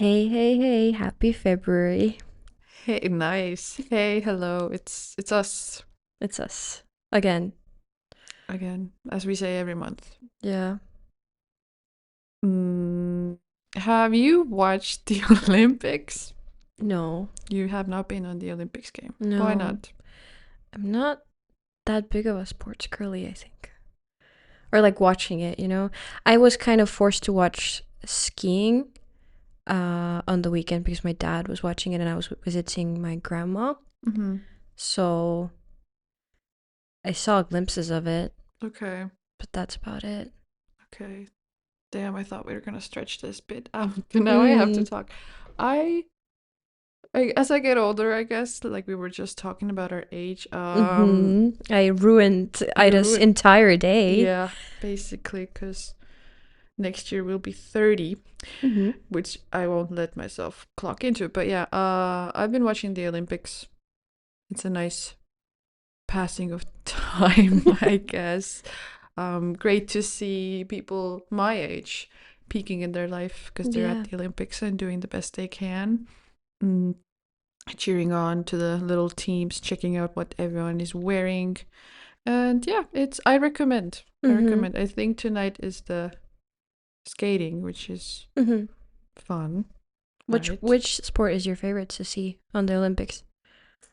Hey, hey, hey, happy February. Hey, nice. Hey, hello. It's us It's us. Again. again, as we say every month. Yeah. Mm, have you watched the Olympics? No. You have not been on the Olympics game. Why No. not? I'm not that big of a sports girly, I think. Or like watching it, you know? I was kind of forced to watch skiing on the weekend because my dad was watching it and I was visiting my grandma. Mm-hmm. So I saw glimpses of it, Okay. but that's about it. Okay. Damn, I thought we were gonna stretch this bit out. Now I have to Mm. talk. I, as I get older, I guess, like we were just talking about our age. I ruined You Ida's ruined, entire day. yeah, basically, because next year we'll be 30. Mm-hmm. Which I won't let myself clock into. But yeah, I've been watching the Olympics. It's a nice passing of time, I guess. Great to see people my age peaking in their life because they're at Yeah. the Olympics and doing the best they can. Mm, cheering on to the little teams, checking out what everyone is wearing. And yeah, I recommend. I Mm-hmm. recommend. I think tonight is the skating, which is Mm-hmm. fun, Which right? which sport is your favorite to see on the Olympics?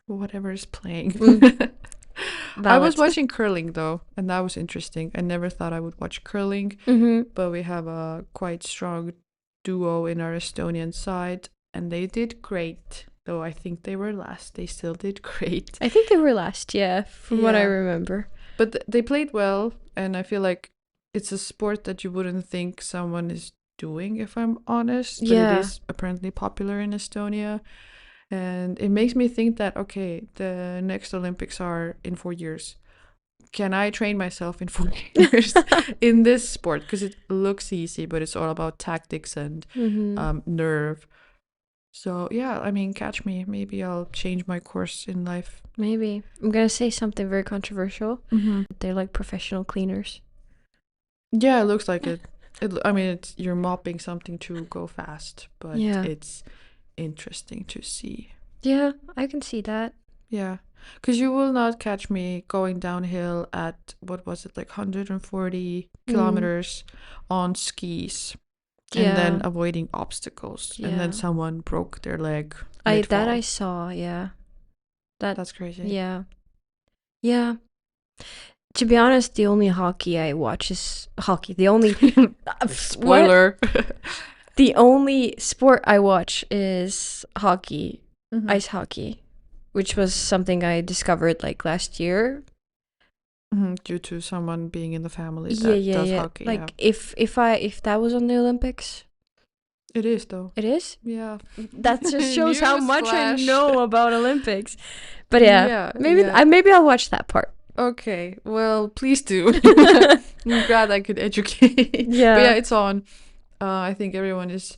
Whatever is playing. Mm, I was valid. watching curling though, and that was interesting. I never thought I would watch curling, Mm-hmm. but we have a quite strong duo in our Estonian side, and they did great. Though I think they were last, they still did great. I think they were last, yeah, from what I Yeah, remember. but they played well, and I feel like it's a sport that you wouldn't think someone is doing, if I'm honest, but it Yeah. is apparently popular in Estonia. And it makes me think that, okay, the next Olympics are in 4 years. Can I train myself in 4 years in this sport? Because it looks easy, but it's all about tactics and Mm-hmm. nerve. So, yeah, I mean, catch me. Maybe I'll change my course in life. Maybe. I'm gonna say something very controversial. Mm-hmm. They're like professional cleaners. Yeah, it looks like it. I mean, you're mopping something to go fast, but Yeah. it's interesting to see. Yeah, I can see that. Yeah, because you will not catch me going downhill at, what was it, like 140 Mm. kilometers on skis and then Yeah. avoiding obstacles. And then Yeah. someone broke their leg I mid that I fall. saw, yeah. That That's crazy. yeah. Yeah. To be honest, the only hockey I watch is hockey. The only what? Spoiler. The only sport I watch is hockey, Mm-hmm. ice hockey, which was something I discovered like last year. Mm-hmm. Due to someone being in the family Yeah, that yeah, does yeah. hockey, yeah. Like if that was on the Olympics, It is, though. it is. Yeah. That just shows how News much I flash. know about Olympics. But yeah, Yeah, maybe yeah. maybe I'll watch that part. Okay, well, please do. I'm glad I could educate. But yeah, Yeah. it's on. I think everyone is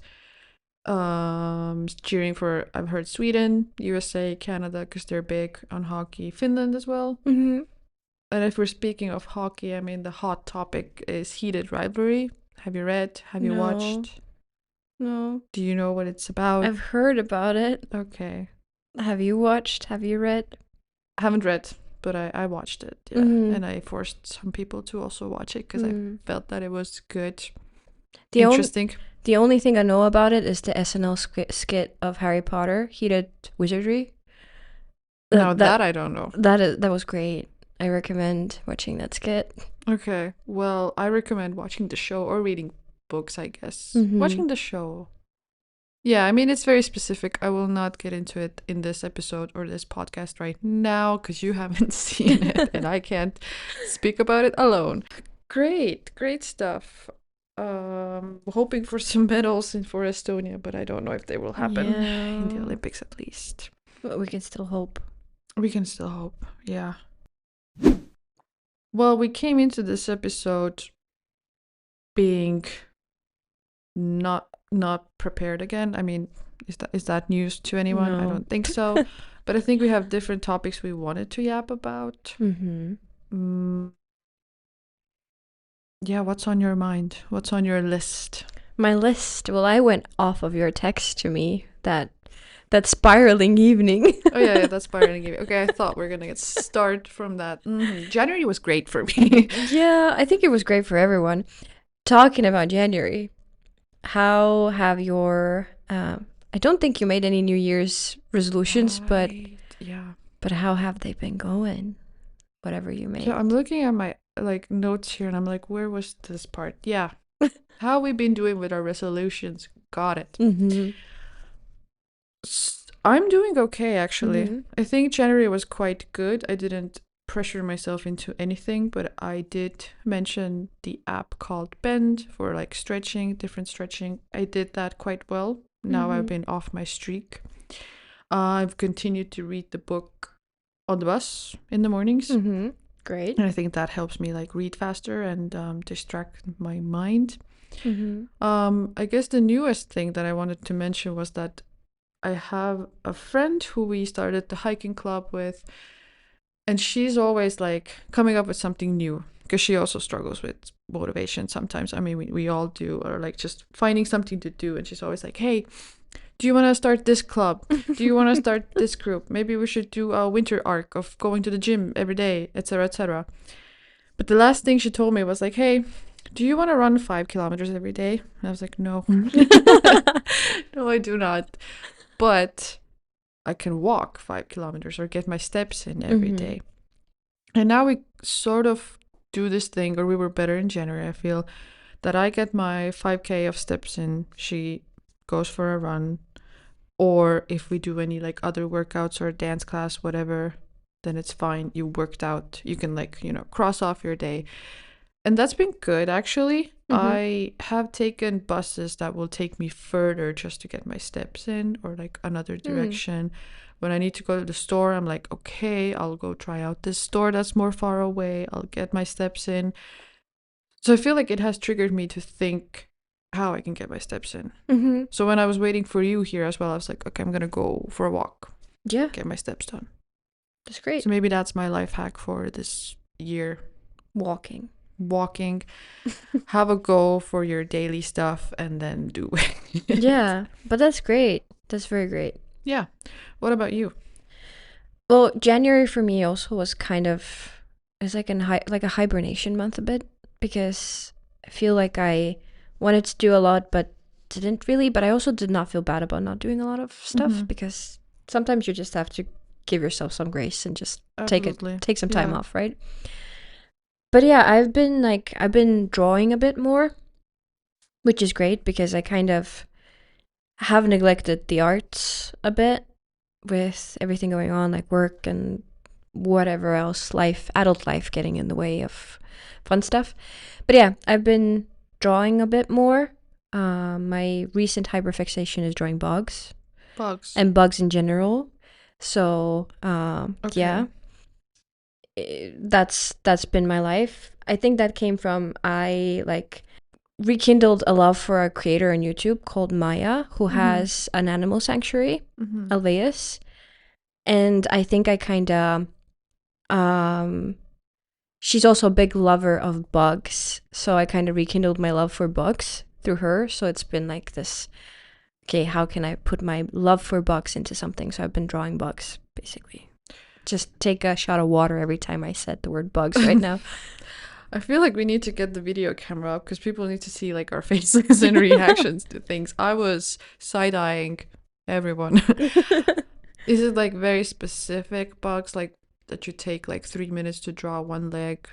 cheering for, I've heard, Sweden, USA, Canada, because they're big on hockey, Finland as well. Hmm. And if we're speaking of hockey, I mean, the hot topic is heated rivalry. Have you read? Have you No. watched? No. Do you know what it's about? I've heard about it. Okay. Have you watched? Have you read? I haven't read, but I watched it, yeah. Mm-hmm. And I forced some people to also watch it because I Mm. felt that it was good. The only Interesting. the only thing I know about it is the SNL skit of Harry Potter, Heated Wizardry. Now That that that I don't know. that was great. I recommend watching that skit. Okay, well, I recommend watching the show or reading books, I guess. Mm-hmm. Watching the show. Yeah, I mean, it's very specific. I will not get into it in this episode or this podcast right now because you haven't seen it and I can't speak about it alone. Great, great stuff. Hoping for some medals for Estonia, but I don't know if they will happen in the Yeah, Olympics at least. but we can still hope. We can still hope, yeah. Well, we came into this episode being not prepared again. I mean, is that news to anyone? I No. don't think so. But I think we have different topics we wanted to yap about. Mm-hmm. Mm, yeah, what's on your mind? What's on your list? My list. Well, I went off of your text to me that spiraling evening. Oh yeah, that's spiraling game. Okay, I thought we are gonna get start from that. January was great for me. Yeah, I think it was great for everyone. Talking about January, how have your I don't think you made any New Year's resolutions, Right. Yeah. but how have they been going? Whatever you Yeah, made. I'm looking at my like notes here and I'm like, where was this part? Yeah. How we been doing with our resolutions? Got it. Mm-hmm. I'm doing okay actually. Mm-hmm. I think January was quite good. I didn't pressure myself into anything, but I did mention the app called Bend for like stretching, different stretching. I did that quite well. Now I've Mm-hmm. been off my streak. I've continued to read the book on the bus in the mornings. Mm-hmm. Great. And I think that helps me like read faster and distract my mind. Mm-hmm. I guess the newest thing that I wanted to mention was that I have a friend who we started the hiking club with, and she's always like coming up with something new because she also struggles with motivation sometimes. I mean, we all do, or like just finding something to do. And she's always like, hey, do you want to start this club? Do you want to start this group? Maybe we should do a winter arc of going to the gym every day, etc., etc. But the last thing she told me was like, hey, do you want to run 5 kilometers every day? And I was like, no. No, I do not. But I can walk 5 kilometers or get my steps in every day. And now we sort of do this thing, or we were better in January. I feel that I get my 5K of steps in. She goes for a run. Or if we do any like other workouts or dance class, whatever, then it's fine. You worked out. You can like, cross off your day. And that's been good, actually. I have taken buses that will take me further just to get my steps in, or like another direction. When I need to go to the store, I'm like, okay, I'll go try out this store that's more far away. I'll get my steps in. So I feel like it has triggered me to think how I can get my steps in. Mm-hmm. So when I was waiting for you here as well, I was like, okay, I'm going to go for a walk, Yeah, get my steps done. that's great. So maybe that's my life hack for this year. Walking. Have a goal for your daily stuff and then do it. Yeah, but that's great. That's very great. Yeah. What about you? Well, January for me also was kind of it's like like a hibernation month a bit, because I feel like I wanted to do a lot but didn't really, but I also did not feel bad about not doing a lot of stuff, because sometimes you just have to give yourself some grace and just Absolutely. take some time off, right? But yeah, I've been drawing a bit more, which is great because I kind of have neglected the arts a bit with everything going on, like work and whatever else, adult life getting in the way of fun stuff. But yeah, I've been drawing a bit more. My recent hyperfixation is drawing bugs. And bugs in general. So yeah, that's been my life. I think that came from I like rekindled a love for a creator on YouTube called Maya, who has an animal sanctuary, Alveus. And I think I kind of she's also a big lover of bugs, so I kind of rekindled my love for bugs through her. So it's been like this, okay, how can I put my love for bugs into something? So I've been drawing bugs, basically. Just take a shot of water every time I said the word bugs right now. I feel like we need to get the video camera up because people need to see like our faces and reactions to things. I was side-eyeing everyone. Is it like very specific bugs, like that you take like 3 minutes to draw one leg?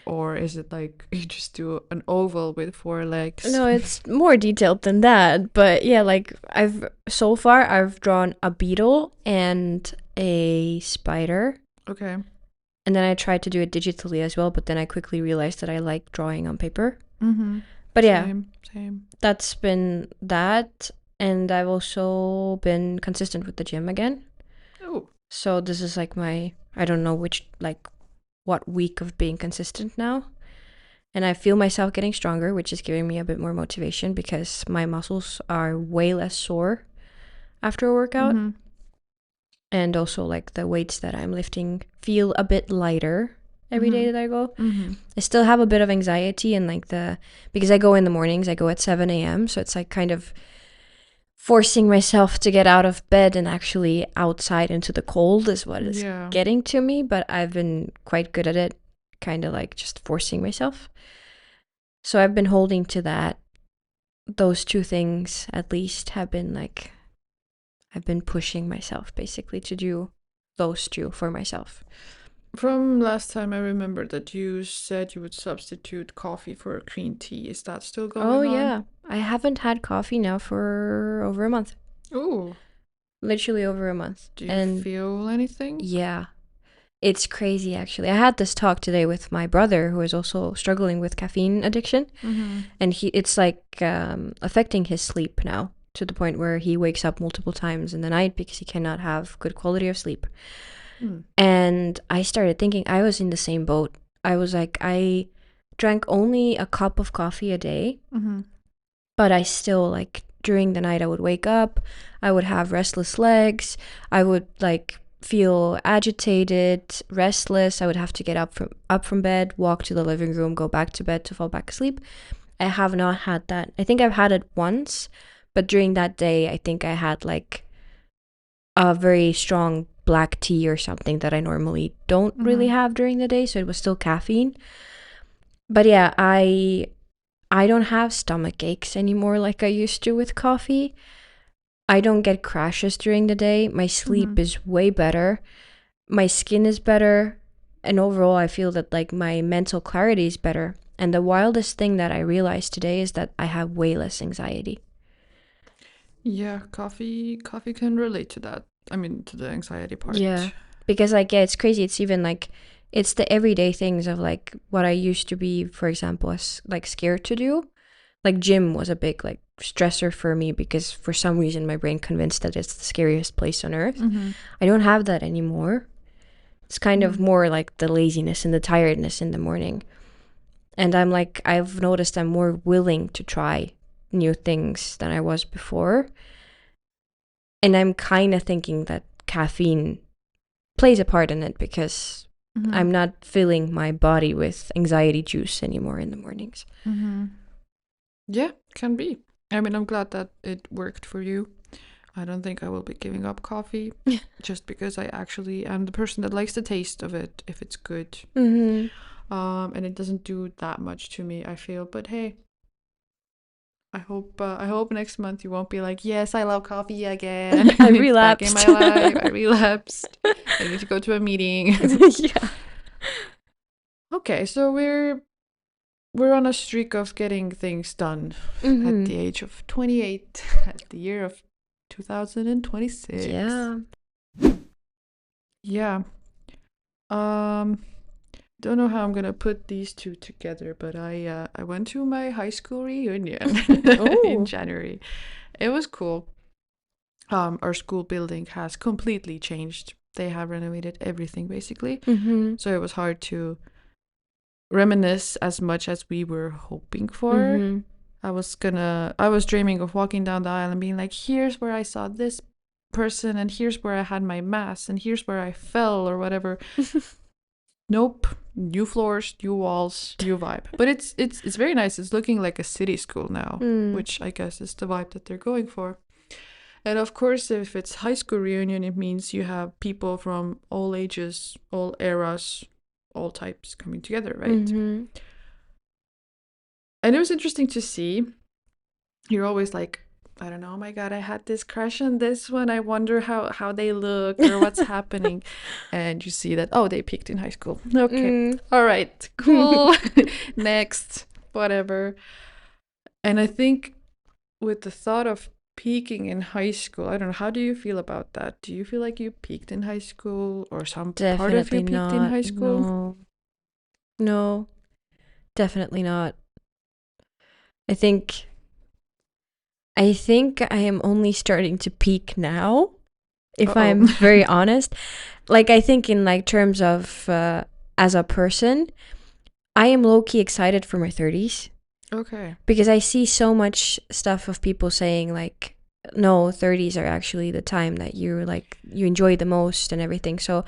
Or is it like you just do an oval with 4 legs? No, it's more detailed than that. But yeah, like I've drawn a beetle and a spider. Okay. And then I tried to do it digitally as well, but then I quickly realized that I like drawing on paper. But yeah, same. That's been that. And I've also been consistent with the gym again. Oh. So this is like I don't know what week of being consistent now. And I feel myself getting stronger, which is giving me a bit more motivation because my muscles are way less sore after a workout. And also like the weights that I'm lifting feel a bit lighter every day that I go. Mm-hmm. I still have a bit of anxiety and like because I go in the mornings, I go at 7 a.m. So it's like kind of forcing myself to get out of bed and actually outside into the cold is what is Yeah. getting to me. But I've been quite good at it, kind of like just forcing myself. So I've been holding to that. Those two things at least have been like, I've been pushing myself basically to do those two for myself. From last time, I remember that you said you would substitute coffee for green tea. Is that still Oh, going on? yeah. I haven't had coffee now for over a month. Oh, Literally over a month. do you And feel anything? yeah, it's crazy actually. I had this talk today with my brother who is also struggling with caffeine addiction. Mm-hmm. And it's like affecting his sleep now to the point where he wakes up multiple times in the night because he cannot have good quality of sleep. Mm. And I started thinking I was in the same boat. I was like, I drank only a cup of coffee a day, Mm-hmm. but I still like during the night I would wake up, I would have restless legs, I would like feel agitated, restless. I would have to get up from bed, walk to the living room, go back to bed to fall back asleep. I have not had that. I think I've had it once, but during that day I think I had like a very strong black tea or something that I normally don't really have during the day, so it was still caffeine. But yeah, I don't have stomach aches anymore like I used to with coffee. I don't get crashes during the day. My sleep is way better. My skin is better, and overall I feel that like my mental clarity is better. And the wildest thing that I realized today is that I have way less anxiety. Yeah, coffee can relate to that. I mean, to the anxiety part. Yeah, because like yeah, it's crazy. It's even like it's the everyday things of like what I used to be, for example, like scared to do. Like gym was a big like stressor for me because for some reason my brain convinced that it's the scariest place on earth. Mm-hmm. I don't have that anymore. It's kind of more like the laziness and the tiredness in the morning. And I'm like, I've noticed I'm more willing to try new things than I was before. And I'm kind of thinking that caffeine plays a part in it because I'm not filling my body with anxiety juice anymore in the mornings. Mm-hmm. Yeah, can be. I mean, I'm glad that it worked for you. I don't think I will be giving up coffee just because I actually am the person that likes the taste of it if it's good. Mm-hmm. And it doesn't do that much to me, I feel. But hey, I hope next month you won't be like, yes, I love coffee again. I It's back in relapsed. my life. I relapsed. I need to go to a meeting. Yeah. Okay, so we're on a streak of getting things done at the age of 28, at the year of 2026. Yeah. Yeah. Don't know how I'm gonna put these two together, but I went to my high school reunion in January. It was cool. Our school building has completely changed. They have renovated everything basically. So it was hard to reminisce as much as we were hoping for. I was dreaming of walking down the aisle and being like, here's where I saw this person, and here's where I had my mass, and here's where I fell or whatever. Nope. New floors, new walls, new vibe. But it's very nice. It's looking like a city school now, which I guess is the vibe that they're going for. And of course, if it's high school reunion, it means you have people from all ages, all eras, all types coming together, right? And it was interesting to see. You're always like, I don't know, oh my god, I had this crush on this one. I wonder how they look or what's happening. And you see that, oh, they peaked in high school. Okay. All right. Cool. Next. Whatever. And I think with the thought of peaking in high school, I don't know, how do you feel about that? Do you feel like you peaked in high school or some part of you peaked in high school? No, definitely not. I think I am only starting to peak now, if I'm very honest. Like, I think in like terms of as a person, I am low-key excited for my 30s. Okay. Because I see so much stuff of people saying like, no, 30s are actually the time that you enjoy the most and everything. So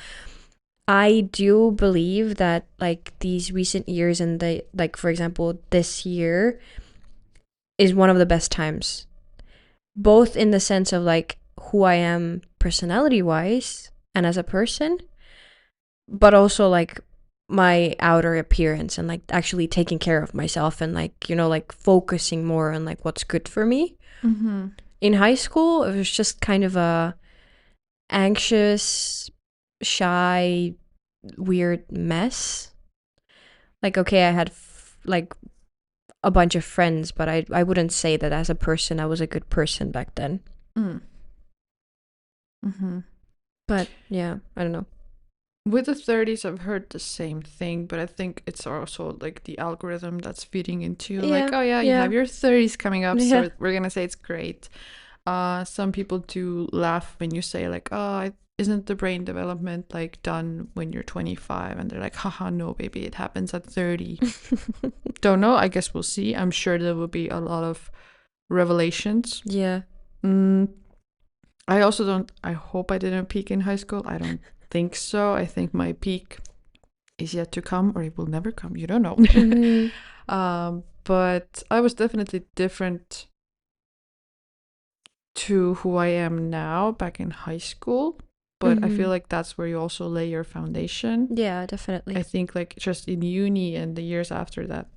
I do believe that like these recent years and the like for example this year is one of the best times. Both in the sense of like who I am personality wise and as a person, but also like my outer appearance and like actually taking care of myself and like, you know, like focusing more on like what's good for me. Mm-hmm. In high school, it was just kind of a anxious, shy, weird mess. Like, okay, I had like a bunch of friends, but I wouldn't say that as a person I was a good person back then. Mm. Mm-hmm. But yeah, I don't know. With the 30s, I've heard the same thing, but I think it's also like the algorithm that's feeding into you, like, Yeah, oh yeah, you yeah, have your 30s coming up, yeah. so we're gonna say it's great. Some people do laugh when you say like, oh, isn't the brain development like done when you're 25? And they're like, haha, no, baby, it happens at 30. Don't know. I guess we'll see. I'm sure there will be a lot of revelations. Yeah. I also don't. I hope I didn't peak in high school. I don't think so. I think my peak is yet to come, or it will never come. You don't know. Mm-hmm. But I was definitely different to who I am now back in high school. But I feel like that's where you also lay your foundation. Yeah, definitely. I think like just in uni and the years after that,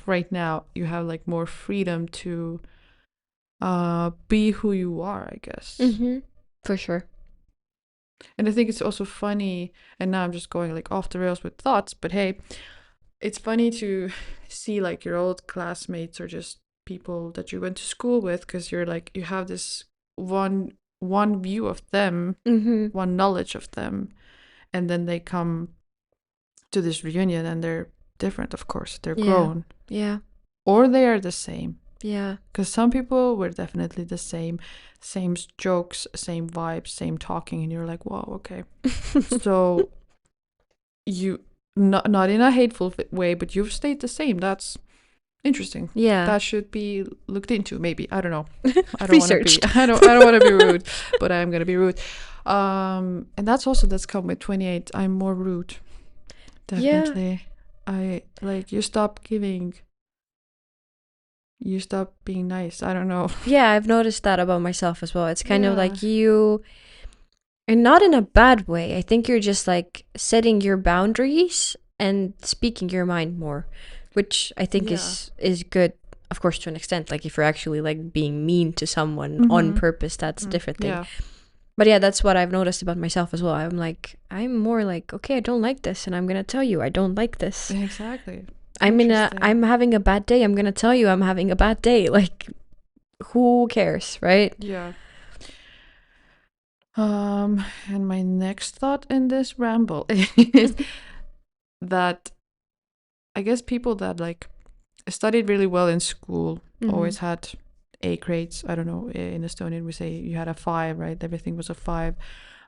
right now you have like more freedom to be who you are, I guess. Mm-hmm. For sure. And I think it's also funny, and now I'm just going like off the rails with thoughts, but hey, it's funny to see like your old classmates or just people that you went to school with, because you're like, you have this one view of them, one knowledge of them, and then they come to this reunion and they're different, of course. They're grown. Yeah. Or they are the same. Yeah. Because some people were definitely the same jokes, same vibes, same talking, and you're like, wow, okay. So you, not in a hateful way, but you've stayed the same. That's interesting. Yeah. That should be looked into, maybe. I don't know. I don't want to be. Researched. I don't want to be rude, but I am gonna be rude. And that's come with 28. I'm more rude. Definitely. I like, you stop giving. You stop being nice. I don't know. Yeah, I've noticed that about myself as well. It's kind of Yeah. like you, and not in a bad way. I think you're just like setting your boundaries and speaking your mind more, which I think is good, of course, to an extent. Like if you're actually like being mean to someone on purpose, that's a different thing. Yeah. But yeah, that's what I've noticed about myself as well. I'm more like, okay, I don't like this, and I'm gonna tell you I don't like this. Exactly. I'm having a bad day. I'm gonna tell you I'm having a bad day. Like, who cares, right? Yeah. And my next thought in this ramble is that I guess people that like studied really well in school always had A grades. I don't know, in Estonian we say you had a 5, right? Everything was a 5.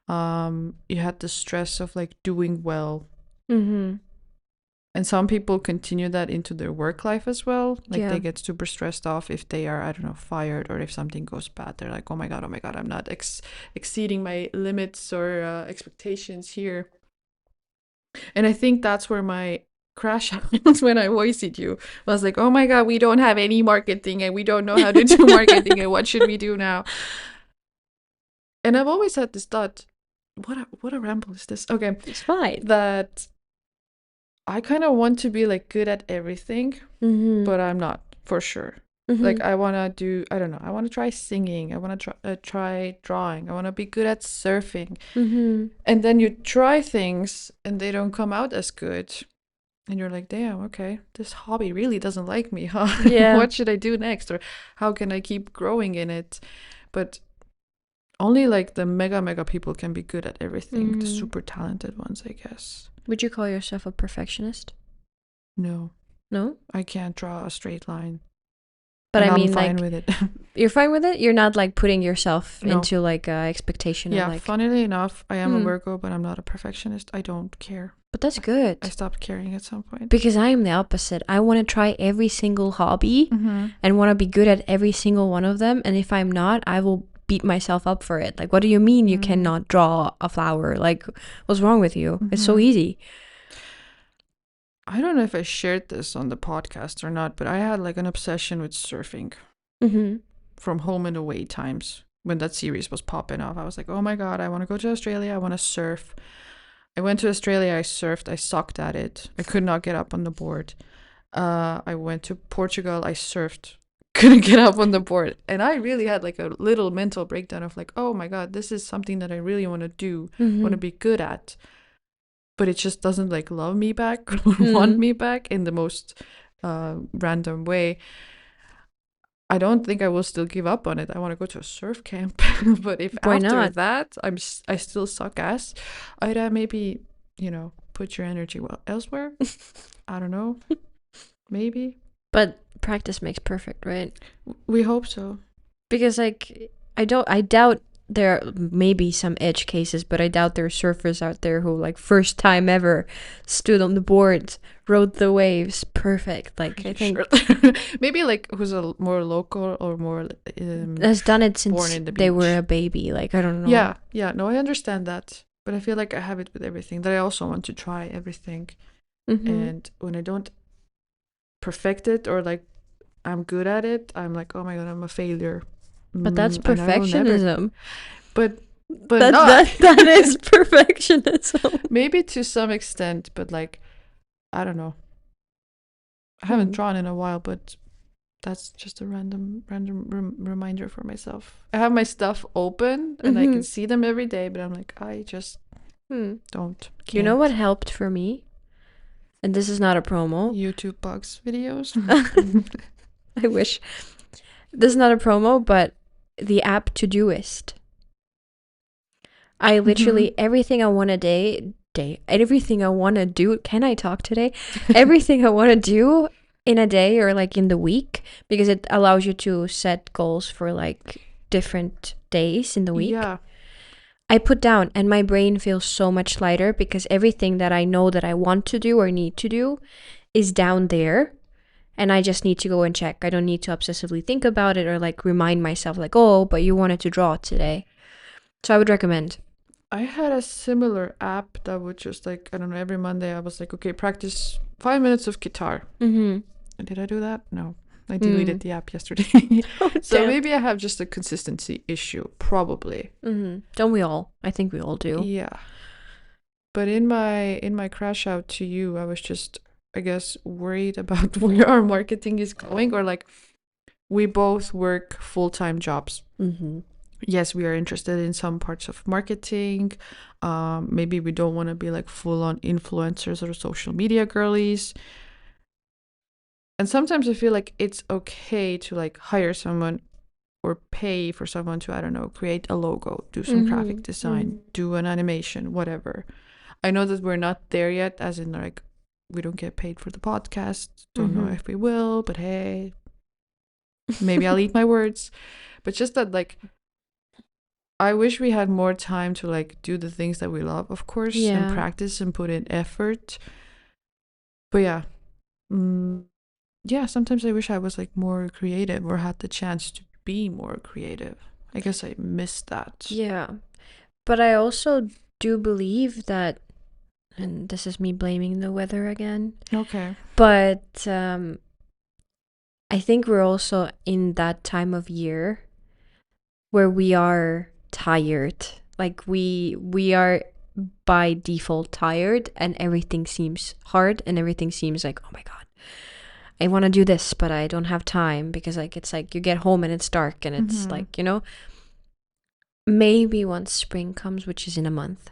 You had the stress of like doing well. And some people continue that into their work life as well. Like they get super stressed off if they are, I don't know, fired, or if something goes bad. They're like, oh my God, I'm not exceeding my limits or expectations here. And I think that's where my crash happens when I voiced you. I was like, oh my God, we don't have any marketing and we don't know how to do marketing and what should we do now? And I've always had this thought, what a ramble is this? Okay. It's fine. That I kind of want to be like good at everything, but I'm not, for sure. Like I want to do, I don't know, I want to try singing, I want to try drawing, I want to be good at surfing. And then you try things and they don't come out as good. And you're like, damn, okay, this hobby really doesn't like me, huh? Yeah. What should I do next? Or how can I keep growing in it? But only like the mega people can be good at everything. The super talented ones, I guess. Would you call yourself a perfectionist? No. No? I can't draw a straight line. But and I mean, I'm fine like, with it. You're fine with it? You're not like putting yourself No. into like a expectation Yeah, of like, funnily enough, I am a Virgo, but I'm not a perfectionist. I don't care. but that's good. I stopped caring at some point. Because I am the opposite. I want to try every single hobby and want to be good at every single one of them. And if I'm not, I will beat myself up for it. Like, what do you mean you cannot draw a flower? Like, what's wrong with you? It's so easy. I don't know if I shared this on the podcast or not, but I had like an obsession with surfing from home and away times when that series was popping off. I was like, oh my God, I want to go to Australia. I want to surf. I went to Australia. I surfed. I sucked at it. I could not get up on the board. I went to Portugal. I surfed. Couldn't get up on the board. And I really had like a little mental breakdown of like, oh my God, this is something that I really want to do, want to be good at. But it just doesn't like love me back or want me back in the most random way. I don't think I will still give up on it. I want to go to a surf camp. But if Why after not? that I still suck ass, I'd maybe, put your energy elsewhere. I don't know. Maybe. But practice makes perfect, right? We hope so. Because like I doubt there may be some edge cases, but I doubt there are surfers out there who like first time ever stood on the board, rode the waves perfect. Like I think maybe like who's a more local or more has done it since born in the they beach. were a baby. Like I don't know. Yeah, no, I understand that, but I feel like I have it with everything, that I also want to try everything. And when I don't perfect it or like I'm good at it, I'm like, oh my God, I'm a failure. But that's perfectionism. But that is perfectionism. Maybe to some extent, but like, I don't know. I haven't drawn in a while, but that's just a random reminder for myself. I have my stuff open and I can see them every day, but I'm like, I just don't. Can't. You know what helped for me? And this is not a promo. YouTube bugs videos. I wish. This is not a promo, but the app Todoist. I literally everything I want to everything I want to do. Can I talk today? Everything I want to do in a day or like in the week, because it allows you to set goals for like different days in the week. Yeah. I put down and my brain feels so much lighter because everything that I know that I want to do or need to do is down there. And I just need to go and check. I don't need to obsessively think about it or like remind myself like, oh, but you wanted to draw today. So I would recommend. I had a similar app that would just like, I don't know, every Monday I was like, okay, practice 5 minutes of guitar. Did I do that? No. I deleted the app yesterday. So maybe I have just a consistency issue, probably. Don't we all? I think we all do. Yeah. But in my crash out to you, I was just, I guess, worried about where our marketing is going, or like we both work full-time jobs. Yes, we are interested in some parts of marketing. Maybe we don't want to be like full-on influencers or social media girlies. And sometimes I feel like it's okay to like hire someone or pay for someone to, I don't know, create a logo, do some graphic design, do an animation, whatever. I know that we're not there yet, as in like we don't get paid for the podcast. Don't know if we will, but hey, maybe I'll eat my words. But just that, like, I wish we had more time to like do the things that we love, of course, and practice and put in effort. But yeah. Yeah, sometimes I wish I was like more creative or had the chance to be more creative. I guess I missed that. Yeah. But I also do believe that, and this is me blaming the weather again. Okay. But I think we're also in that time of year where we are tired. Like we are by default tired, and everything seems hard and everything seems like, oh my God, I want to do this, but I don't have time, because like it's like you get home and it's dark and it's like, you know, maybe once spring comes, which is in a month,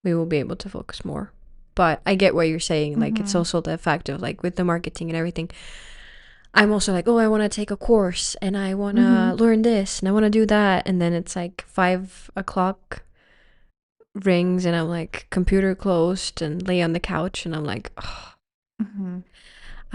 we will be able to focus more. But I get what you're saying. Like it's also the fact of like with the marketing and everything, I'm also like, oh, I want to take a course and I want to learn this and I want to do that. And then it's like 5 o'clock rings and I'm like, computer closed, and lay on the couch and I'm like, oh,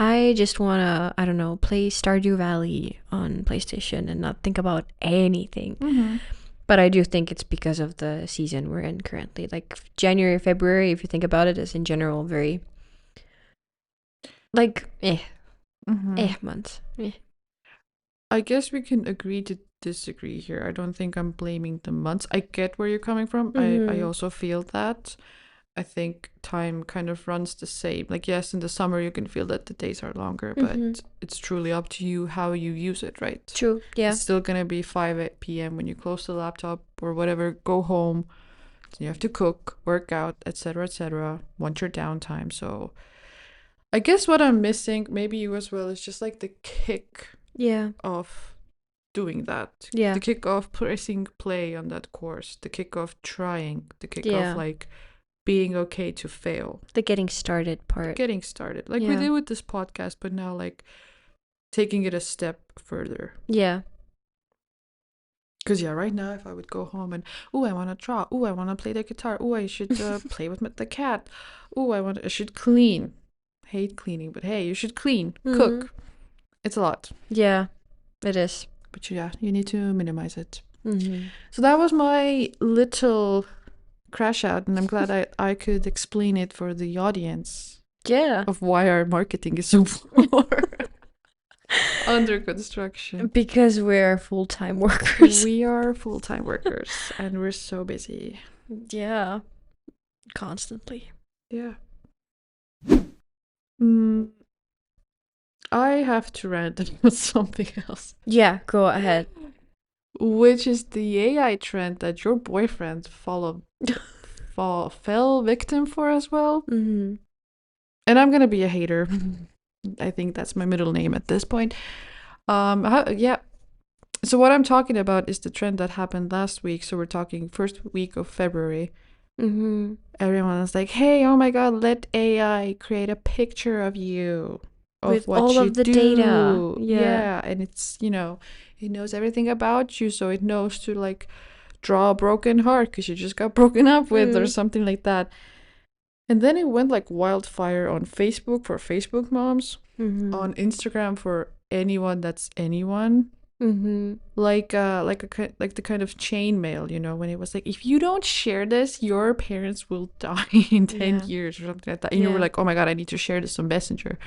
I just want to, I don't know, play Stardew Valley on PlayStation and not think about anything. But I do think it's because of the season we're in currently. Like January, February, if you think about it, is in general very, like, months. I guess we can agree to disagree here. I don't think I'm blaming the months. I get where you're coming from. I also feel that. I think time kind of runs the same. Like, yes, in the summer you can feel that the days are longer, but it's truly up to you how you use it, right? True. Yeah. It's still gonna be 5 p.m. when you close the laptop or whatever, go home. You have to cook, work out, etc., want your downtime. So I guess what I'm missing, maybe you as well, is just like the kick Yeah. of doing that. Yeah. The kick of pressing play on that course. The kick of trying. The kick of like being okay to fail. The getting started part. Getting started. Like we did with this podcast, but now like taking it a step further. Yeah. Because right now if I would go home and, I want to draw. I want to play the guitar. I should play with the cat. I should clean. Hate cleaning, but hey, you should clean, cook. It's a lot. Yeah, it is. But you need to minimize it. So that was my little crash out, and I'm glad I could explain it for the audience. Yeah. Of why our marketing is so poor. Under construction. Because we're full-time workers. We are full-time workers, and we're so busy. Yeah. Constantly. Yeah. I have to rant about something else. Yeah, go ahead. Which is the AI trend that your boyfriend fell victim for as well. And I'm gonna be a hater. I think that's my middle name at this point. So what I'm talking about is the trend that happened last week. So we're talking first week of February. Everyone was like, hey, oh my god, let AI create a picture of you. With all of the data. Yeah. And it's, it knows everything about you. So it knows to like draw a broken heart because you just got broken up with or something like that. And then it went like wildfire on Facebook for Facebook moms, on Instagram for anyone that's anyone. Like the kind of chain mail, when it was like, if you don't share this, your parents will die in 10 years or something like that. And you were like, oh my god, I need to share this on Messenger.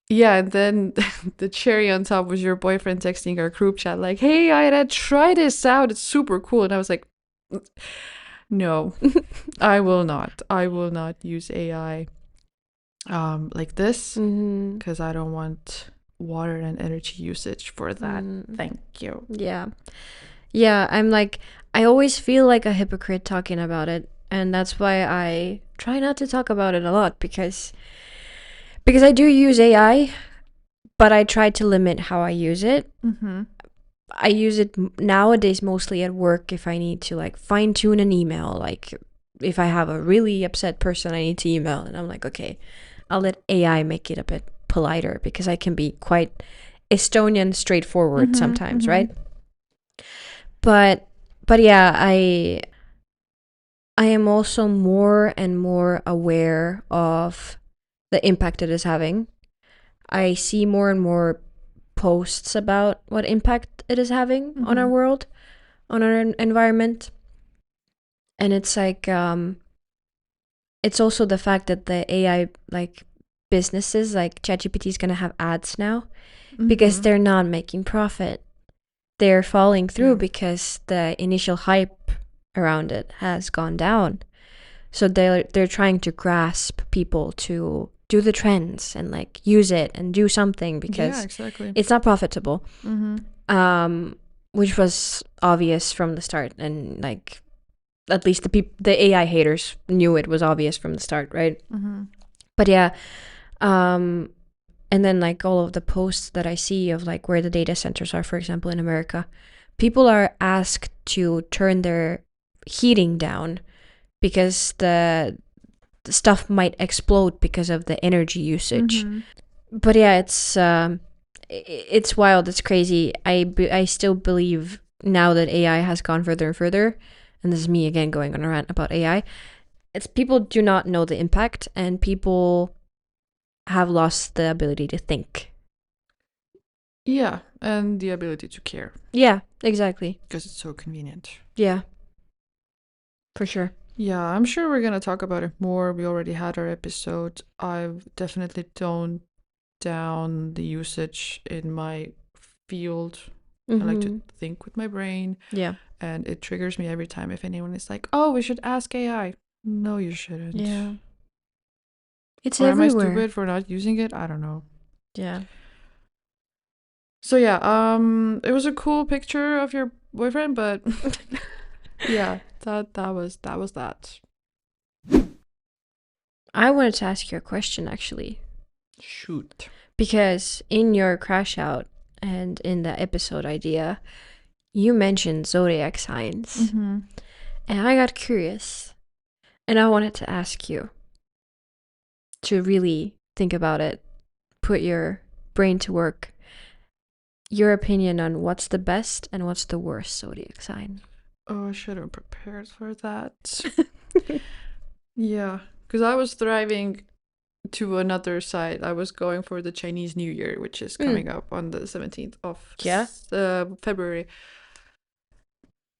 Yeah, and then the cherry on top was your boyfriend texting our group chat like, hey, Ida, try this out. It's super cool. And I was like, no, I will not. I will not use AI like this because I don't want water and energy usage for that. Thank you. Yeah, I'm like, I always feel like a hypocrite talking about it. And that's why I try not to talk about it a lot because I do use AI, but I try to limit how I use it. I use it nowadays mostly at work if I need to like fine tune an email. Like if I have a really upset person I need to email, and I'm like, okay, I'll let AI make it a bit politer because I can be quite Estonian straightforward sometimes, right? But yeah, I am also more and more aware of the impact it is having. I see more and more posts about what impact it is having on our world, on our environment. And it's like, it's also the fact that the AI like businesses like ChatGPT is going to have ads now because they're not making profit. They're falling through because the initial hype around it has gone down. So they're trying to grasp people to do the trends and like use it and do something because it's not profitable. Which was obvious from the start, and like at least the AI haters knew it was obvious from the start, right? But yeah, and then like all of the posts that I see of like where the data centers are, for example, in America, people are asked to turn their heating down because the stuff might explode because of the energy usage. But yeah, it's wild. It's crazy. I still believe now that AI has gone further and further, and this is me again going on a rant about AI. It's people do not know the impact, and people have lost the ability to think. Yeah, and the ability to care. Yeah, exactly. Because it's so convenient. Yeah, for sure. Yeah, I'm sure we're going to talk about it more. We already had our episode. I've definitely toned down the usage in my field. I like to Mm-hmm. think with my brain, Yeah. and it triggers me every time if anyone is like, "Oh, we should ask AI." No, you shouldn't. Yeah. It's Or am I everywhere. stupid for not using it? I don't know. Yeah. So yeah, it was a cool picture of your boyfriend, but yeah, that was that. I wanted to ask you a question actually. Shoot. Because in your crash out and in the episode idea, you mentioned zodiac signs. Mm-hmm. And I got curious. And I wanted to ask you to really think about it, put your brain to work. Your opinion on what's the best and what's the worst zodiac sign. Oh, I should have prepared for that. Yeah, because I was driving to another side. I was going for the Chinese New Year, which is coming up on the 17th of Yeah. February.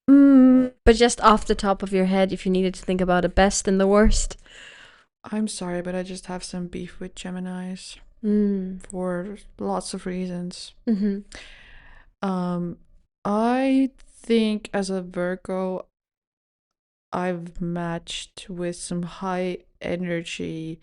But just off the top of your head, if you needed to think about the best and the worst. I'm sorry, but I just have some beef with Geminis for lots of reasons. Mm-hmm. I think as a Virgo, I've matched with some high energy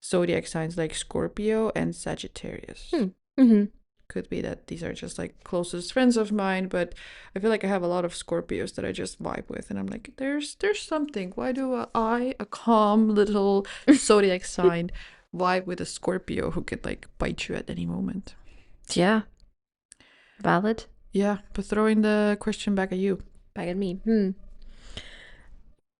zodiac signs like Scorpio and Sagittarius. Mm-hmm. Could be that these are just like closest friends of mine, but I feel like I have a lot of Scorpios that I just vibe with, and I'm like, there's something. Why do I, a calm little zodiac sign, vibe with a Scorpio who could like bite you at any moment? Yeah. Valid. Yeah, but throwing the question back at you. Back at me.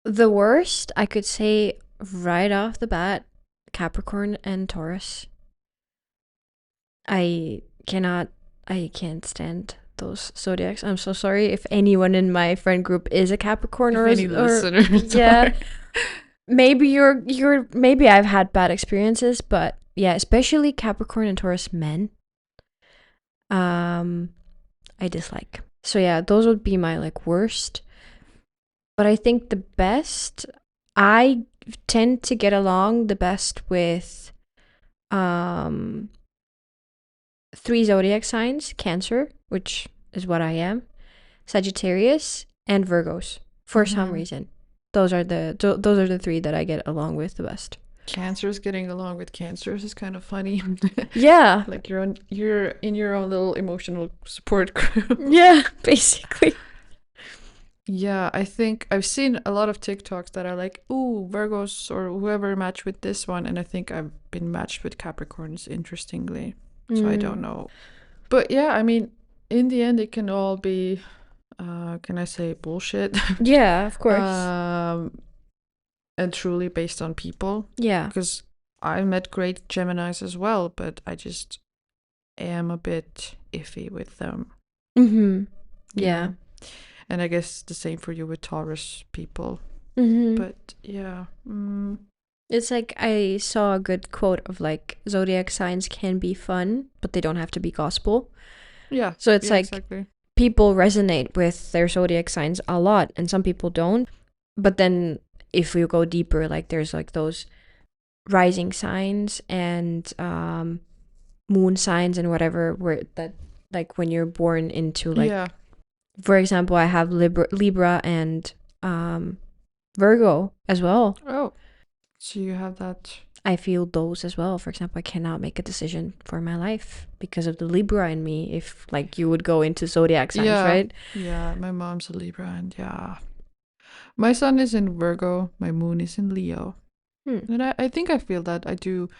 The worst, I could say right off the bat, Capricorn and Taurus. I can't stand those zodiacs. I'm so sorry if anyone in my friend group is a Capricorn If or any listeners yeah. are. Maybe maybe I've had bad experiences, but yeah, especially Capricorn and Taurus men. I dislike. So yeah, those would be my like worst. But I think the best, I tend to get along the best with um 3 zodiac signs, Cancer, which is what I am, Sagittarius, and Virgos for some reason. Those are the 3 that I get along with the best. Cancers getting along with cancers is kind of funny. Yeah. Like you're in your own little emotional support group. Yeah, basically. Yeah, I think I've seen a lot of TikToks that are like, ooh, Virgos or whoever matched with this one, and I think I've been matched with Capricorns, interestingly. So I don't know. But yeah, I mean, in the end, it can all be, can I say bullshit? Yeah, of course. And truly based on people. Yeah. Because I met great Geminis as well, but I just am a bit iffy with them. Yeah. Know? And I guess the same for you with Taurus people. But yeah. It's like I saw a good quote of like zodiac signs can be fun, but they don't have to be gospel. Yeah. So it's like exactly. People resonate with their zodiac signs a lot and some people don't. But then if we go deeper, like there's like those rising signs and moon signs and whatever, where that like when you're born into like for example, I have Libra and Virgo as well. Oh, so you have that. I feel those as well. For example, I cannot make a decision for my life because of the Libra in me. If like you would go into zodiac signs, right? Yeah, my mom's a Libra, and yeah, my sun is in Virgo, my moon is in Leo, and I think I feel that I do.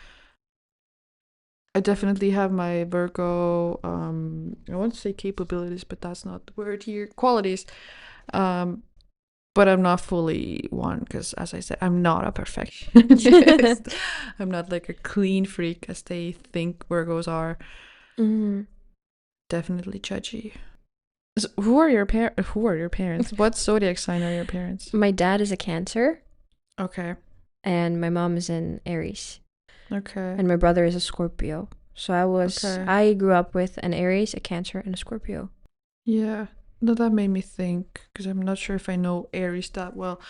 I definitely have my Virgo, I want to say capabilities, but that's not the word here, qualities. But I'm not fully one because, as I said, I'm not a perfectionist. I'm not like a clean freak as they think Virgos are. Definitely judgy. So who are your parents? What zodiac sign are your parents? My dad is a Cancer. Okay. And my mom is an Aries. Okay. And my brother is a Scorpio. So I grew up with an Aries, a Cancer, and a Scorpio. Yeah. No, that made me think because I'm not sure if I know Aries that well.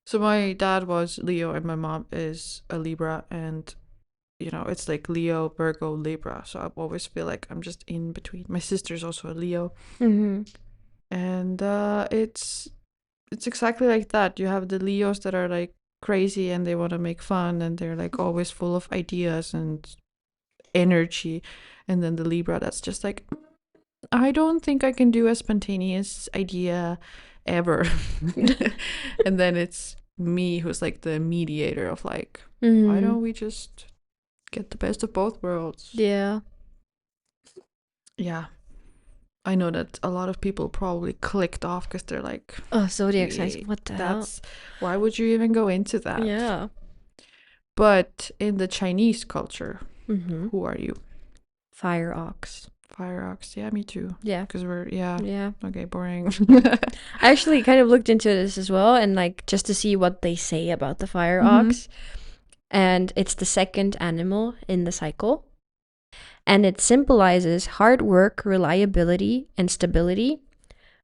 So my dad was Leo and my mom is a Libra, and it's like Leo, Virgo, Libra. So I always feel like I'm just in between. My sister's also a Leo, Mm-hmm. and it's exactly like that. You have the Leos that are like crazy and they want to make fun and they're like always full of ideas and energy, and then the Libra that's just like, I don't think I can do a spontaneous idea ever. And then it's me who's like the mediator of like, why Mm-hmm. don't we just get the best of both worlds? Yeah. Yeah. I know that a lot of people probably clicked off because they're like, Oh, zodiac signs. wait, What the hell? that's why would you even go into that? Yeah. But in the Chinese culture, Mm-hmm. who are you? Fire ox. Fire ox. Yeah, me too. Yeah. Because yeah. Yeah. Okay, boring. I actually kind of looked into this as well, and like just to see what they say about the fire Mhm. ox. And it's the second animal in the cycle. And it symbolizes hard work, reliability, and stability,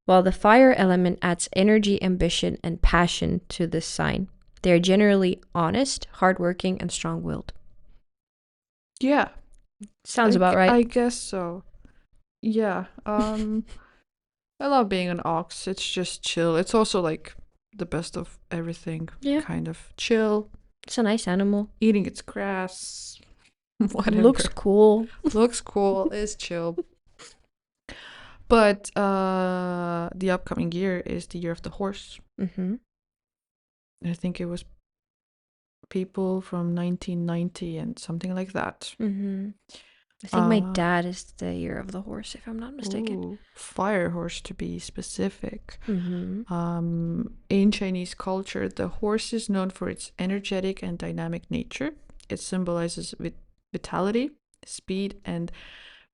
while the fire element adds energy, ambition, and passion to this sign. They are generally honest, hardworking, and strong willed. Yeah, Sounds about right. I guess so. Yeah. I love being an ox. It's just chill. It's also like the best of everything. Yeah. Kind of chill, It's a nice animal. eating its grass, whatever. Looks cool. Looks cool, is chill. But the upcoming year is the year of the horse. Mm-hmm. I think it was people from 1990 and something like that. Mm-hmm. I think my dad is the year of the horse, if I'm not mistaken. Ooh, fire horse to be specific. Mm-hmm. In Chinese culture, the horse is known for its energetic and dynamic nature. It symbolizes vitality, speed, and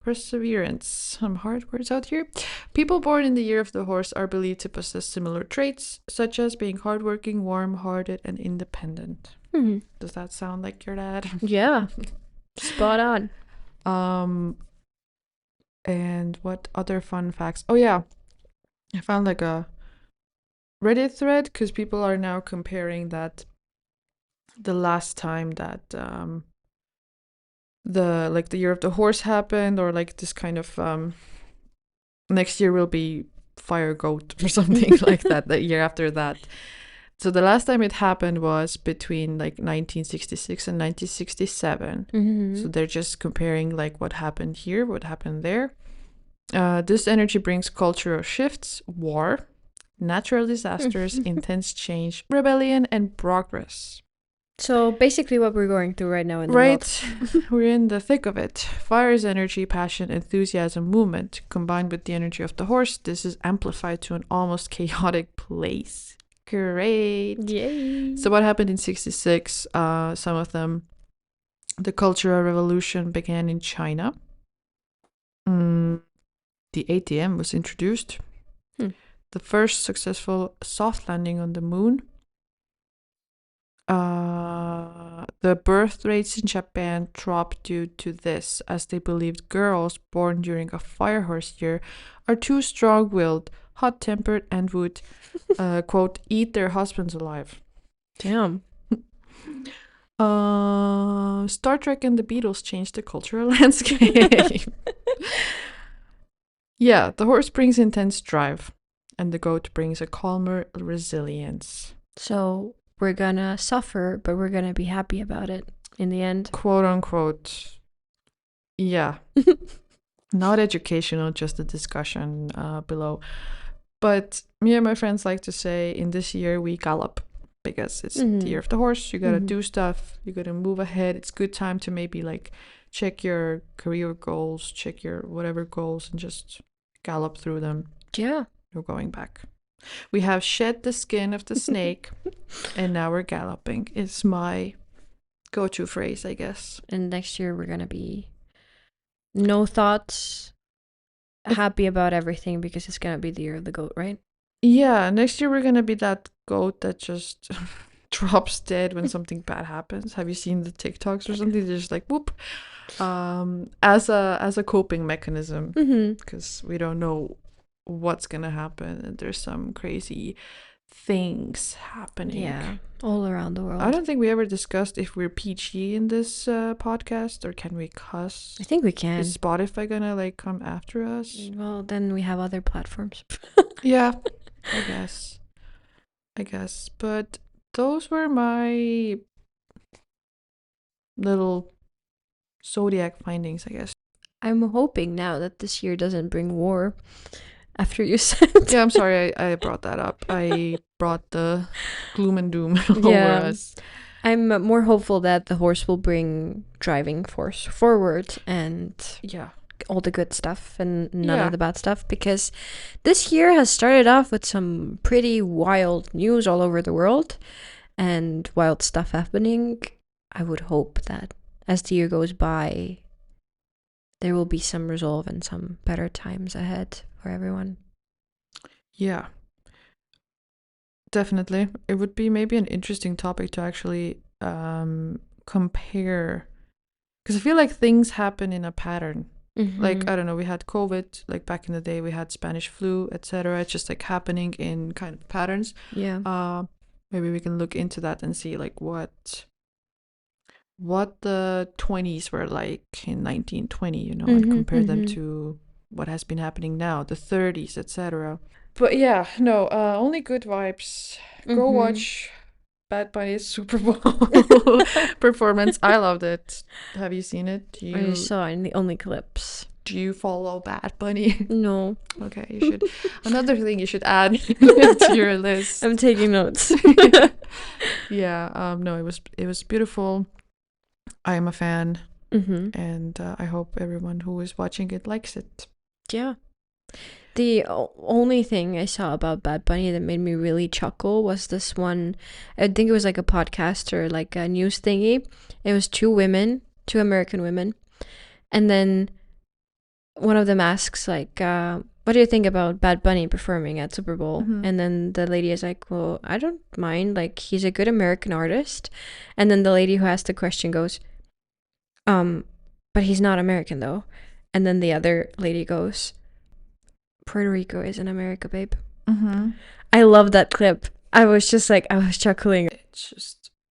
perseverance. Some hard words out here. People born in the year of the horse are believed to possess similar traits, such as being hardworking, warm-hearted, and independent. Mm-hmm. Does that sound like your dad? Yeah. Spot on. And what other fun facts? Oh yeah, I found like a Reddit thread because people are now comparing that the last time that the year of the horse happened, or like this kind of next year will be fire goat or something like that, the year after that. So the last time it happened was between like 1966 and 1967. Mm-hmm. So they're just comparing like what happened here, what happened there. This energy brings cultural shifts, war, natural disasters, intense change, rebellion, and progress. So basically what we're going through right now in the Right, world. we're in the thick of it. Fire is energy, passion, enthusiasm, movement. Combined with the energy of the horse, this is amplified to an almost chaotic place. Great. Yay. So what happened in 66? Some of them, the Cultural Revolution began in China. The ATM was introduced. The first successful soft landing on the moon. The birth rates in Japan dropped due to this, as they believed girls born during a fire horse year are too strong-willed, hot-tempered, and would, quote, eat their husbands alive. Damn. Star Trek and the Beatles changed the cultural landscape. Yeah, the horse brings intense drive, and the goat brings a calmer resilience. So we're gonna suffer, but we're gonna be happy about it in the end. Quote unquote. Yeah. Not educational, just a discussion below. But me and my friends like to say in this year we gallop because it's the year of the horse. You gotta do stuff, you gotta move ahead. It's good time to maybe like check your career goals, check your whatever goals, and just gallop through them. Yeah. We're going back. We have shed the skin of the snake and now we're galloping. It's my go-to phrase, I guess. And next year we're gonna be no thoughts, happy about everything because it's gonna be the year of the goat, right? Yeah, next year we're gonna be that goat that just drops dead when something bad happens. Have you seen the TikToks or something? They're just like whoop. As a coping mechanism, because we don't know what's gonna happen, and there's some crazy things happening. Yeah, all around the world. I don't think we ever discussed if we're PG in this podcast, or can we cuss? I think we can. Is Spotify gonna like come after us? Well, then we have other platforms. Yeah, I guess. But those were my little zodiac findings, I guess. I'm hoping now that this year doesn't bring war. After you said, Yeah, I'm sorry I brought that up. I brought the gloom and doom over us. I'm more hopeful that the horse will bring driving force forward and Yeah. all the good stuff and none Yeah. of the bad stuff, because this year has started off with some pretty wild news all over the world and wild stuff happening. I would hope that as the year goes by, there will be some resolve and some better times ahead for everyone. Yeah. Definitely. It would be maybe an interesting topic to actually compare, because I feel like things happen in a pattern. Like, I don't know, we had COVID, like back in the day we had Spanish flu, etc. It's just like happening in kind of patterns. Yeah. Maybe we can look into that and see like what the 20s were like in 1920, and compare them to what has been happening now, the 30s, etc. But yeah, no, only good vibes. Go watch Bad Bunny's Super Bowl performance. I loved it. Have you seen it? I saw in the only clips. Do you follow Bad Bunny? No. Okay, you should. Another thing you should add to your list. I'm taking notes. Yeah. No, it was beautiful. I am a fan, and I hope everyone who is watching it likes it. Yeah. The only thing I saw about Bad Bunny that made me really chuckle was this one. I think it was like a podcast or like a news thingy. It was two American women. And then one of them asks like, what do you think about Bad Bunny performing at Super Bowl? And then the lady is like, well, I don't mind. Like, he's a good American artist. And then the lady who asked the question goes, but he's not American though. And then the other lady goes, Puerto Rico is in America, babe. I love that clip. I was chuckling.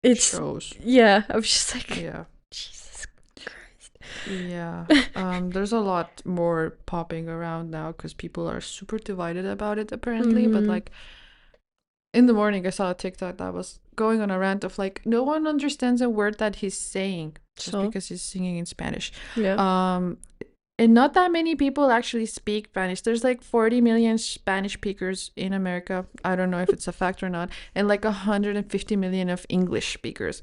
It shows. Yeah, I was just like, yeah. Jesus Christ. Yeah. There's a lot more popping around now because people are super divided about it apparently. But like in the morning, I saw a TikTok that was going on a rant of like, no one understands a word that he's saying just because he's singing in Spanish. Yeah. And not that many people actually speak Spanish. There's like 40 million Spanish speakers in America. I don't know if it's a fact or not. And like 150 million of English speakers.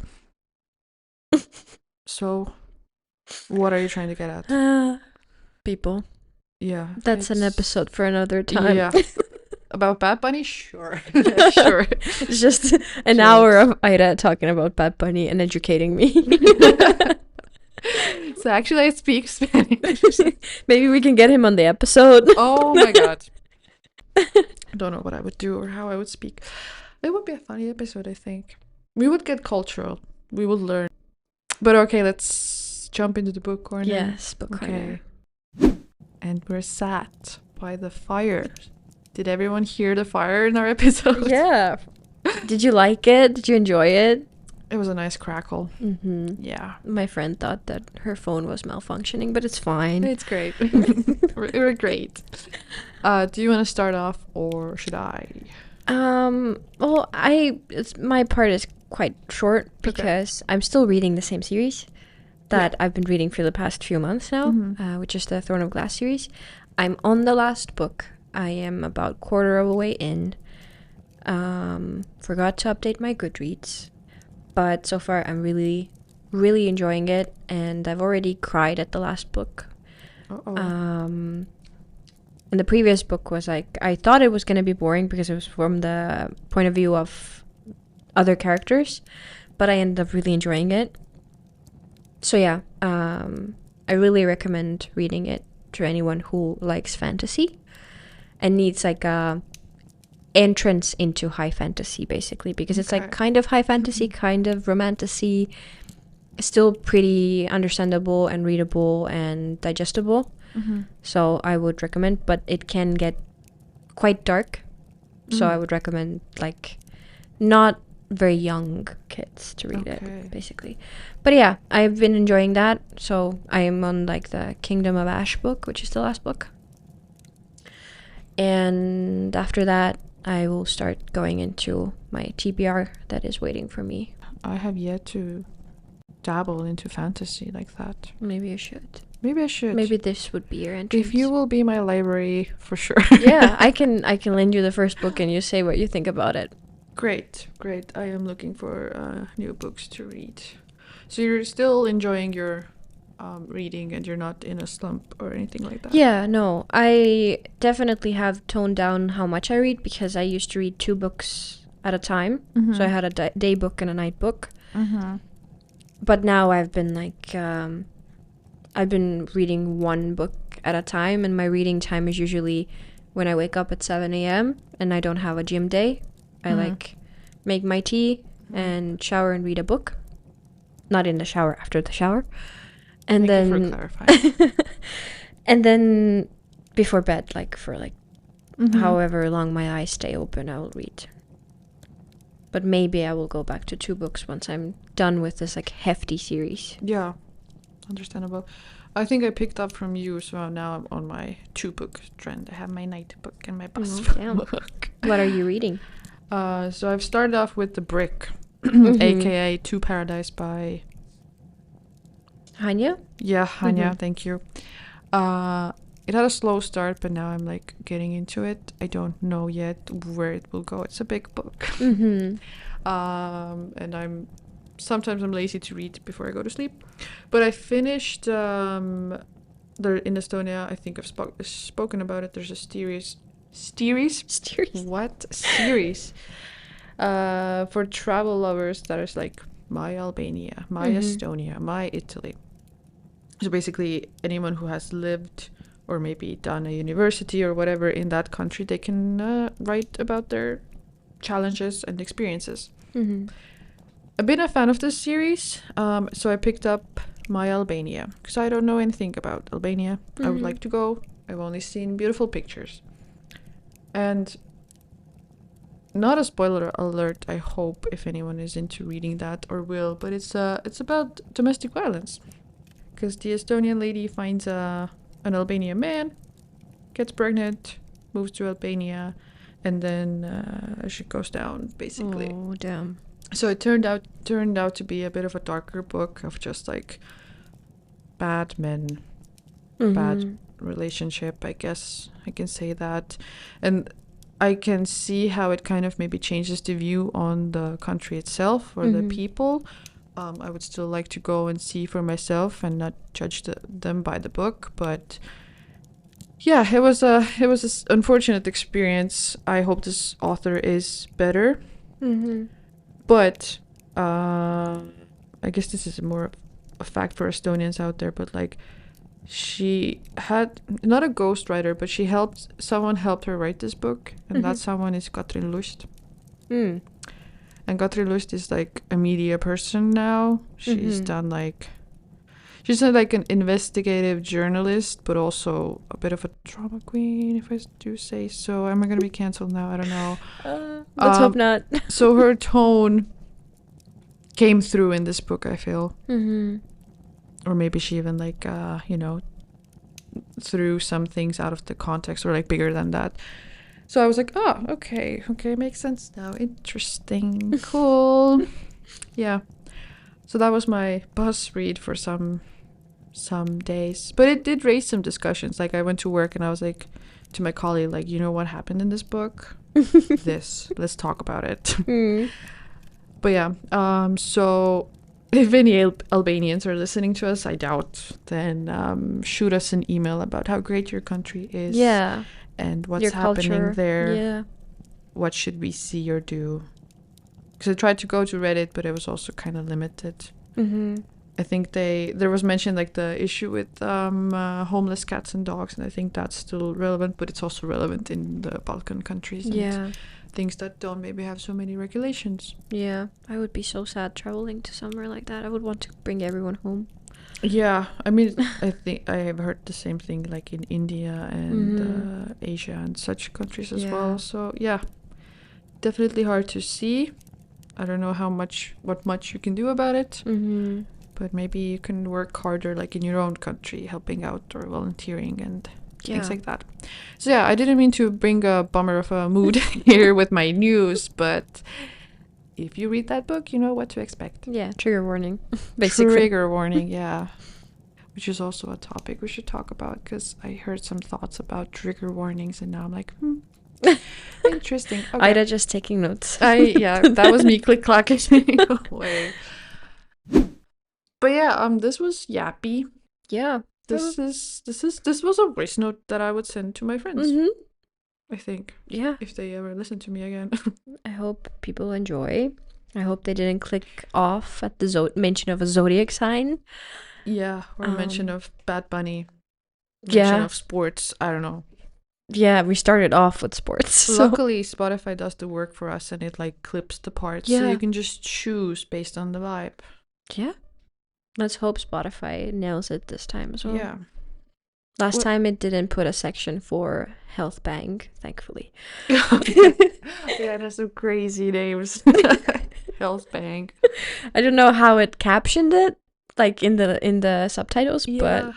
So, what are you trying to get at? People. Yeah. That's an episode for another time. Yeah. About Bad Bunny? Sure. Sure. It's just an hour of Ida talking about Bad Bunny and educating me. So actually I speak Spanish. Maybe we can get him on the episode. Oh my god. I don't know what I would do or how I would speak. It would be a funny episode, I think. We would get cultural. We would learn. But okay, let's jump into the book corner. Yes, book corner. And we're sat by the fire. Did everyone hear the fire in our episode? Yeah. Did you like it? Did you enjoy it? It was a nice crackle. Yeah. My friend thought that her phone was malfunctioning, but it's fine. It's great. We're great. Do you want to start off or should I? Well, my part is quite short because I'm still reading the same series that I've been reading for the past few months now, which is the Throne of Glass series. I'm on the last book. I am about quarter of a way in. Forgot to update my Goodreads. But so far, I'm really, really enjoying it, and I've already cried at the last book. And the previous book was like, I thought it was going to be boring because it was from the point of view of other characters, but I ended up really enjoying it. So yeah, I really recommend reading it to anyone who likes fantasy and needs like a entrance into high fantasy, basically, because it's like kind of high fantasy, kind of romantasy, still pretty understandable and readable and digestible. So I would recommend, but it can get quite dark So I would recommend like not very young kids to read Okay. it, basically. But yeah, I've been enjoying that. So I am on like the Kingdom of Ash book, which is the last book. And after that, I will start going into my TBR that is waiting for me. I have yet to dabble into fantasy like that. Maybe you should. Maybe I should. Maybe this would be your entrance. If you will be my library, for sure. Yeah, I can lend you the first book and you say what you think about it. Great. I am looking for new books to read. So you're still enjoying your reading and you're not in a slump or anything like that? Yeah, no. I definitely have toned down how much I read because I used to read 2 books at a time. Mm-hmm. So I had a day book and a night book. Mm-hmm. But now I've been like, I've been reading 1 book at a time, and my reading time is usually when I wake up at 7 a.m. and I don't have a gym day. I like make my tea and shower and read a book. Not in the shower, after the shower. And Thank you then for clarifying. and then before bed, like for like Mm-hmm. however long my eyes stay open, I will read. But maybe I will go back to 2 books once I'm done with this like hefty series. Yeah, understandable. I think I picked up from you, so now I'm on my 2-book trend. I have my night book and my bus damn. book. What are you reading? So I've started off with The Brick, Mhm. aka To Paradise by Hanya? Hanya. Mhm. Thank you. It had a slow start, but now I'm like getting into it. I don't know yet where it will go. It's a big book. Mm-hmm. And sometimes I'm lazy to read before I go to sleep. But I finished there in Estonia. I think I've spoken about it. There's a series. What series? For travel lovers that is like My Albania, My Estonia, My Italy. So basically, anyone who has lived or maybe done a university or whatever in that country, they can write about their challenges and experiences. Mm-hmm. I've been a fan of this series, so I picked up My Albania because I don't know anything about Albania. I would like to go. I've only seen beautiful pictures. And not a spoiler alert, I hope, if anyone is into reading that or will, but it's about domestic violence. Because the Estonian lady finds an Albanian man, gets pregnant, moves to Albania, and then she goes down, basically. Oh, damn. So it turned out to be a bit of a darker book of just like bad men, bad relationship, I guess I can say that. And I can see how it kind of maybe changes the view on the country itself or the people. I would still like to go and see for myself and not judge them by the book, but yeah, it was a unfortunate experience. I hope this author is better. But I guess this is more a fact for Estonians out there, but like she had not a ghostwriter, but someone helped her write this book, and that someone is Katrin Lust. And Katrin Lust is like a media person now. She's done she's not like an investigative journalist, but also a bit of a drama queen, if I do say so. Am I going to be canceled now? I don't know. Let's hope not. So her tone came through in this book, I feel. Or maybe she even threw some things out of the context or like bigger than that. So I was like, oh, okay, makes sense now. Interesting, cool. Yeah. So that was my bus read for some days. But it did raise some discussions. Like I went to work and I was like to my colleague, like, you know what happened in this book? Let's talk about it. But yeah, so if any Albanians are listening to us, I doubt, then shoot us an email about how great your country is. Yeah. And what's Your happening culture. there. Yeah. What should we see or do? Because I tried to go to Reddit, but it was also kind of limited. I think there was mentioned like the issue with homeless cats and dogs, and I think that's still relevant, but it's also relevant in the Balkan countries and things that don't maybe have so many regulations. Yeah. I would be so sad traveling to somewhere like that. I would want to bring everyone home. Yeah, I mean, I think I have heard the same thing like in India and Asia and such countries as well. So yeah, definitely hard to see. I don't know what much you can do about it, but maybe you can work harder, like in your own country, helping out or volunteering and things like that. So yeah, I didn't mean to bring a bummer of a mood here with my news, but if you read that book, you know what to expect. Yeah, trigger warning, basically. Trigger warning, yeah. Which is also a topic we should talk about, because I heard some thoughts about trigger warnings and now I'm like, interesting. Okay. Ida just taking notes. Yeah, that was me click clacking away. But yeah, this was yappy. Yeah. This was a voice note that I would send to my friends. I think. Yeah. If they ever listen to me again. I hope people enjoy. I hope they didn't click off at the mention of a zodiac sign. Yeah, or mention of Bad Bunny. Mention of sports. I don't know. Yeah, we started off with sports. Luckily, Spotify does the work for us and it like clips the parts. So you can just choose based on the vibe. Yeah. Let's hope Spotify nails it this time as well. Yeah. Last time it didn't put a section for Health Bang, thankfully. Yeah, it has some crazy names. Health Bang. I don't know how it captioned it, like in the subtitles, but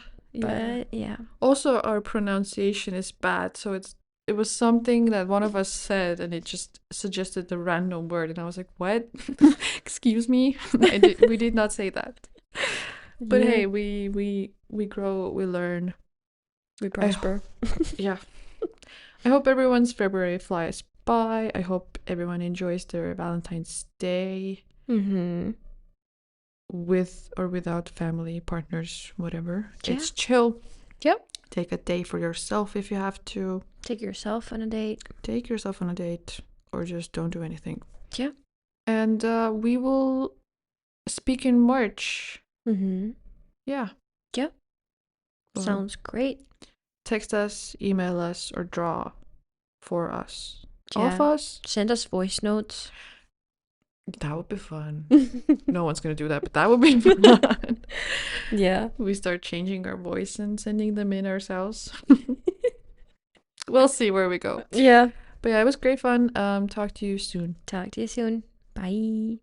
yeah. Also, our pronunciation is bad, so it was something that one of us said, and it just suggested the random word, and I was like, "What? Excuse me? We did not say that." But hey, we grow, we learn, we prosper. Yeah. I hope everyone's February flies by. I hope everyone enjoys their Valentine's Day. With or without family, partners, whatever. Yeah. It's chill. Yep. Take a day for yourself if you have to. Take yourself on a date. Take yourself on a date, or just don't do anything. Yeah. And we will speak in March. Yeah. Yep. Well, sounds great. Text us, email us, or draw for us. Yeah. All of us. Send us voice notes. That would be fun. No one's gonna do that, but that would be fun. Yeah. We start changing our voice and sending them in ourselves. We'll see where we go. Yeah. But yeah, it was great fun. Talk to you soon. Bye.